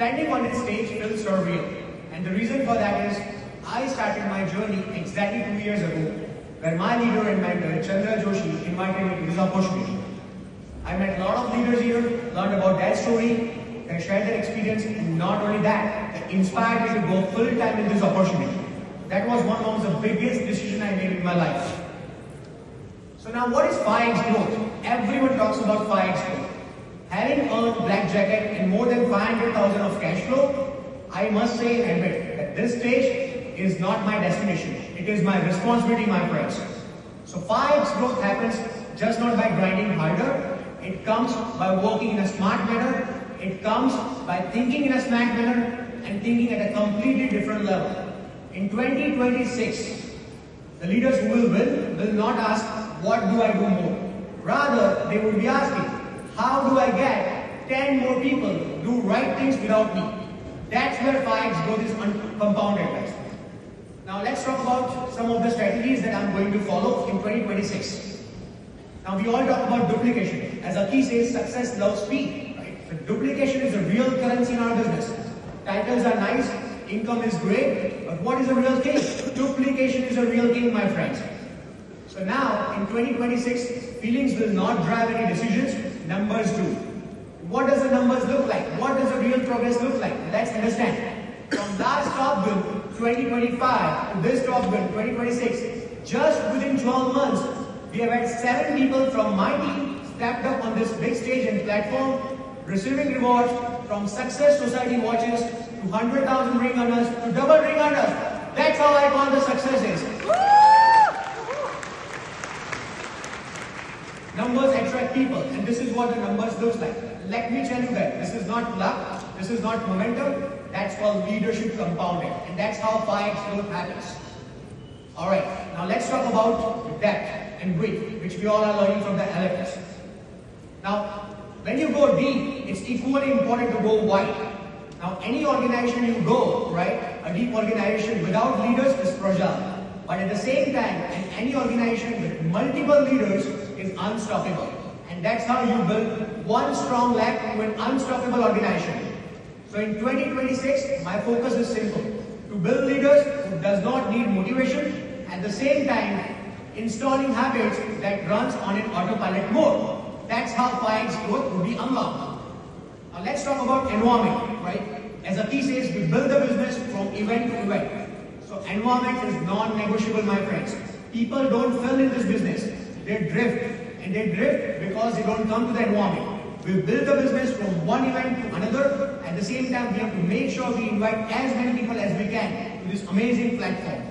Standing on this stage feels surreal, and the reason for that is I started my journey exactly 2 years ago, where my leader and mentor Chandra Joshi invited me to this opportunity. I met a lot of leaders here, learned about their story, they shared their experience, and not only that, they inspired me to go full time in this opportunity. That was one of the biggest decisions I made in my life. So now what is 5x growth? Everyone talks about 5x growth. Having earned Black Jacket and more than 500,000 of cash flow, I must say and admit that this stage is not my destination. It is my responsibility, my friends. So 5x growth happens just not by grinding harder. It comes by working in a smart manner. It comes by thinking in a smart manner and thinking at a completely different level. In 2026, the leaders who will win will not ask, what do I do more? Rather, they will be asking, how do I get 10 more people to do right things without me? That's where 5x growth is compounded, guys. Now let's talk about some of the strategies that I'm going to follow in 2026. Now we all talk about duplication. As Aki says, success loves speed. Right? So duplication is a real currency in our business. Titles are nice, income is great, but what is a real king? Duplication is a real king, my friends. So now, in 2026, feelings will not drive any decisions, numbers do. What does the numbers look like? What does the real progress look like? Let's understand. From last Top Gun 2025 to this Top Gun 2026, just within 12 months, we have had 7 people from my team stepped up on this big stage and platform, receiving rewards from Success Society watches to 100,000 ring earners to double ring earners. That's how I call the success is. Numbers attract people, and this is what the numbers looks like. Let me tell you that this is not luck, this is not momentum, that's called leadership compounding, and that's how 5x growth happens. Alright, now let's talk about depth and width, which we all are learning from the LFS. Now, when you go deep, it's equally important to go wide. Now, any organization you go, right, a deep organization without leaders is fragile. But at the same time, any organization with multiple leaders is unstoppable. And that's how you build one strong leg to an unstoppable organization. So in 2026, my focus is simple. To build leaders who does not need motivation, at the same time, installing habits that runs on an autopilot mode. That's how 5x growth will be unlocked. Now let's talk about environment, right? As Aki says, we build the business from event to event. So environment is non-negotiable, my friends. People don't fill in this business. They drift. And they drift because they don't come to the environment. We build the business from one event to another. At the same time, we have to make sure we invite as many people as we can to this amazing platform.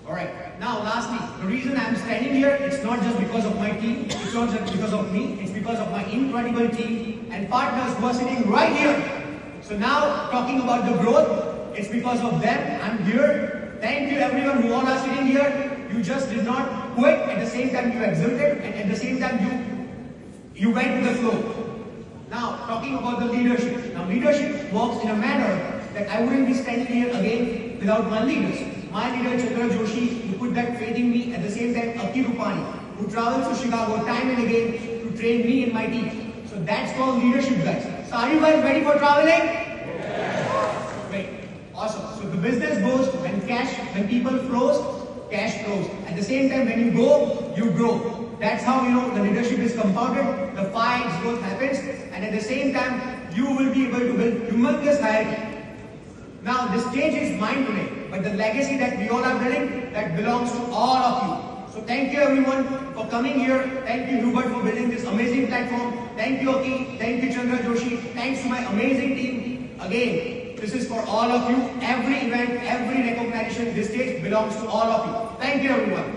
Alright, now lastly, the reason I'm standing here, it's not just because of my team, it's not just because of me, it's because of my incredible team and partners who are sitting right here. So now, talking about the growth, it's because of them I'm here. Thank you everyone who all are sitting here. You just did not quit, at the same time you exulted, and at the same time you went with the flow. Now, talking about the leadership. Now, leadership works in a manner that I wouldn't be standing here again without my leaders. My leader, Chandra Joshi, who put that faith in me, at the same time, Aki Rupani, who travels to Chicago time and again to train me and my team. So that's called leadership, guys. So are you guys ready for traveling? Yes. Great. Awesome. So the business goes when people flows, cash flows. At the same time, when you go, you grow. That's how the leadership is compounded, the 5x growth happens, and at the same time, you will be able to build humongous hierarchy. Now, this stage is mine today, but the legacy that we all are building, that belongs to all of you. So thank you everyone for coming here. Thank you Hubert for building this amazing platform. Thank you Aki. Thank you Chandra Joshi. Thanks to my amazing team. Again, this is for all of you. Every event, every recognition, this stage belongs to all of you. Thank you everyone.